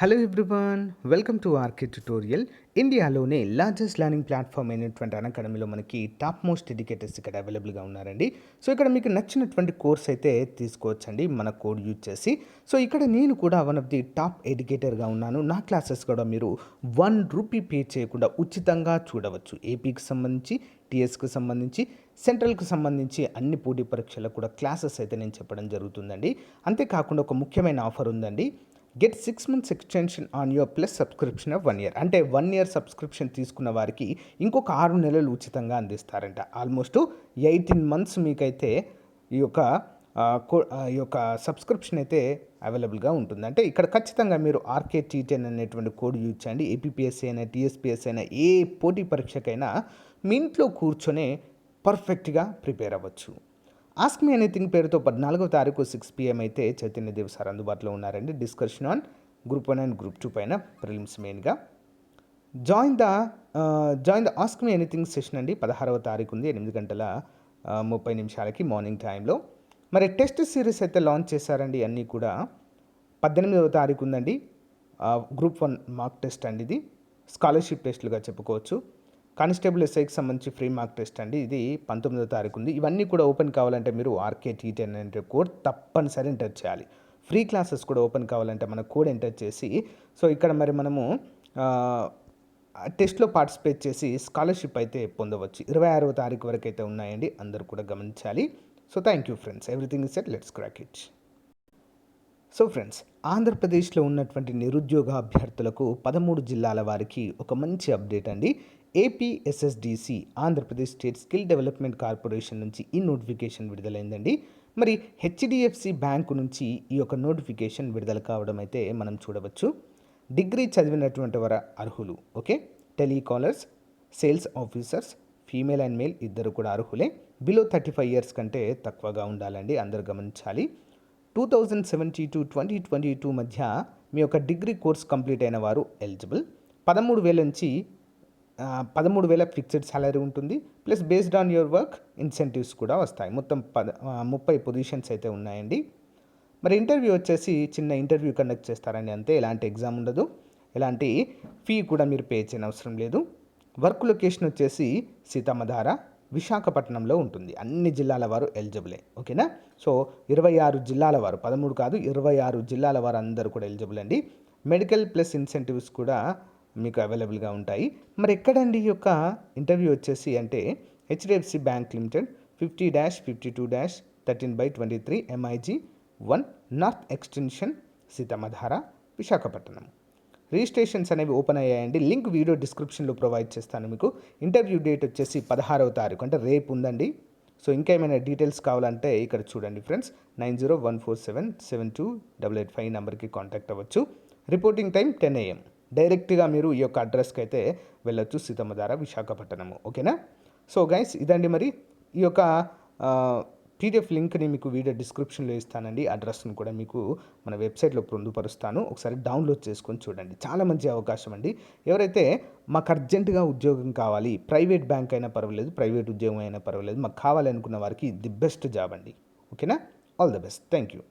Hello everyone, welcome to RK tutorial. ఇండియాలోనే largest learning platform అయినటువంటి అకాడమీలో మనకి టాప్ మోస్ట్ ఎడ్యుకేటర్స్ ఇక్కడ అవైలబుల్గా ఉన్నారండి. సో ఇక్కడ మీకు నచ్చినటువంటి కోర్స్ అయితే తీసుకోవచ్చండి మన కోడ్ యూజ్ చేసి. సో ఇక్కడ నేను కూడా వన్ ఆఫ్ ది టాప్ ఎడ్యుకేటర్గా ఉన్నాను. నా క్లాసెస్ కూడా మీరు ₹1 పే చేయకుండా ఉచితంగా చూడవచ్చు. ఏపీకి సంబంధించి, టీఎస్కి సంబంధించి, సెంట్రల్కి సంబంధించి అన్ని పోటీ పరీక్షలకు కూడా క్లాసెస్ అయితే నేను చెప్పడం జరుగుతుందండి. అంతేకాకుండా ఒక ముఖ్యమైన ఆఫర్ ఉందండి. Get 6 months extension on your plus subscription of 1 year. అంటే 1 year సబ్స్క్రిప్షన్ తీసుకున్న వారికి ఇంకొక 6 నెలలు ఉచితంగా అందిస్తారంట. ఆల్మోస్ట్ 18 months మీకైతే ఈ యొక్క సబ్స్క్రిప్షన్ అయితే అవైలబుల్గా ఉంటుంది. అంటే ఇక్కడ ఖచ్చితంగా మీరు RK-T10 అనేటువంటి కోడ్ యూజ్ చేయండి. ఏపీపీఎస్సీ అయినా, టీఎస్పీఎస్సీ అయినా, ఏ పోటీ పరీక్షకైనా మీ ఇంట్లో కూర్చొనే పర్ఫెక్ట్గా ప్రిపేర్ అవ్వచ్చు. ఆస్క్ మీ ఎనీథింగ్ పేరుతో 14వ తారీఖు 6 PM అయితే చైతన్య దేవ్ సార్ అందుబాటులో ఉన్నారండి. Discussion on group 1 and group 2 పైన ప్రిలిమ్స్ మెయిన్గా. Join the ask me anything session అండి. 16వ తారీఖు ఉంది, 8:30 మార్నింగ్ టైంలో. మరి టెస్ట్ సిరీస్ అయితే లాంచ్ చేశారండి. అన్నీ కూడా 18వ తారీఖు ఉందండి. గ్రూప్ 1 మార్క్ టెస్ట్ అండి. ఇది స్కాలర్షిప్ టెస్టులుగా చెప్పుకోవచ్చు. కానిస్టేబుల్ ఎస్ఐకి సంబంధించి ఫ్రీ మార్క్ టెస్ట్ అండి. ఇది 19వ తారీఖు ఉంది. ఇవన్నీ కూడా ఓపెన్ కావాలంటే మీరు RK-T10 అనే కోడ్ తప్పనిసరి ఎంటర్ చేయాలి. ఫ్రీ క్లాసెస్ కూడా ఓపెన్ కావాలంటే మన కోడ్ ఎంటర్ చేసి, సో ఇక్కడ మరి మనము టెస్ట్లో పార్టిసిపేట్ చేసి స్కాలర్షిప్ అయితే పొందవచ్చు. 26వ తారీఖు వరకు అయితే ఉన్నాయండి. అందరూ కూడా గమనించాలి. So thank you friends, everything is set, let's crack it. So friends, ఆంధ్రప్రదేశ్లో ఉన్నటువంటి నిరుద్యోగ అభ్యర్థులకు 13 జిల్లాల వారికి ఒక మంచి అప్డేట్ అండి. APSSDC Andhra Pradesh state skill development corporation నుంచి ఈ నోటిఫికేషన్ విడుదలైందండి. మరి హెచ్డిఎఫ్సి బ్యాంకు నుంచి ఈ యొక్క నోటిఫికేషన్ విడుదల కావడం అయితే మనం చూడవచ్చు. డిగ్రీ చదివినటువంటి వారు అర్హులు. Okay, telecallers, sales officers, female and male ఇద్దరు కూడా అర్హులే. బిలో 35 years కంటే తక్కువగా ఉండాలండి, అందరూ గమనించాలి. 2017 to 2022 మధ్య మీ యొక్క డిగ్రీ కోర్స్ కంప్లీట్ అయిన వారు ఎలిజిబుల్. 13,000 నుంచి 13,000 ఫిక్స్డ్ సాలరీ ఉంటుంది. Plus based on your work incentives కూడా వస్తాయి. మొత్తం 30 పొజిషన్స్ అయితే ఉన్నాయండి. మరి ఇంటర్వ్యూ వచ్చేసి చిన్న ఇంటర్వ్యూ కండక్ట్ చేస్తారండి, అంతే. ఎలాంటి ఎగ్జామ్ ఉండదు, ఎలాంటి ఫీ కూడా మీరు పే చేయని అవసరం లేదు. వర్క్ లొకేషన్ వచ్చేసి సీతమ్మధార, విశాఖపట్నంలో ఉంటుంది. అన్ని జిల్లాల వారు ఎలిజిబులే. ఓకేనా? సో 26 జిల్లాల వారు, 13 కాదు 26 జిల్లాల వారు అందరూ కూడా ఎలిజిబుల్ అండి. మెడికల్ ప్లస్ ఇన్సెంటివ్స్ కూడా మీకు అవైలబుల్గా ఉంటాయి. మరి ఎక్కడండి ఈ యొక్క ఇంటర్వ్యూ వచ్చేసి అంటే HDFC bank limited 50-52-13/23 MIG 1 north extension, Seethammadhara, Visakhapatnam. Registrations అనేవి ఓపెన్ అయ్యాయండి. లింక్ వీడియో డిస్క్రిప్షన్లో ప్రొవైడ్ చేస్తాను మీకు. ఇంటర్వ్యూ డేట్ వచ్చేసి 16వ తారీఖు, అంటే రేపు ఉందండి. సో ఇంకా ఏమైనా డీటెయిల్స్ కావాలంటే ఇక్కడ చూడండి ఫ్రెండ్స్, 9014772885 నెంబర్కి కాంటాక్ట్ అవ్వచ్చు. Reporting time 10 AM. డైరెక్ట్గా మీరు ఈ యొక్క అడ్రస్కి అయితే వెళ్ళొచ్చు, సీతమ్మధార, విశాఖపట్నము. ఓకేనా? సో గైస్, ఇదండి మరి ఈ యొక్క PDF లింక్ని మీకు వీడియో డిస్క్రిప్షన్లో ఇస్తానండి. అడ్రస్ను కూడా మీకు మన వెబ్సైట్లో పొందుపరుస్తాను. ఒకసారి డౌన్లోడ్ చేసుకొని చూడండి. చాలా మంచి అవకాశం అండి. ఎవరైతే మాకు అర్జెంటుగా ఉద్యోగం కావాలి, ప్రైవేట్ బ్యాంక్ అయినా పర్వాలేదు, ప్రైవేట్ ఉద్యోగం అయినా పర్వాలేదు, మాకు కావాలి అనుకున్న వారికి ది బెస్ట్ జాబ్ అండి. ఓకేనా? All the best. Thank you.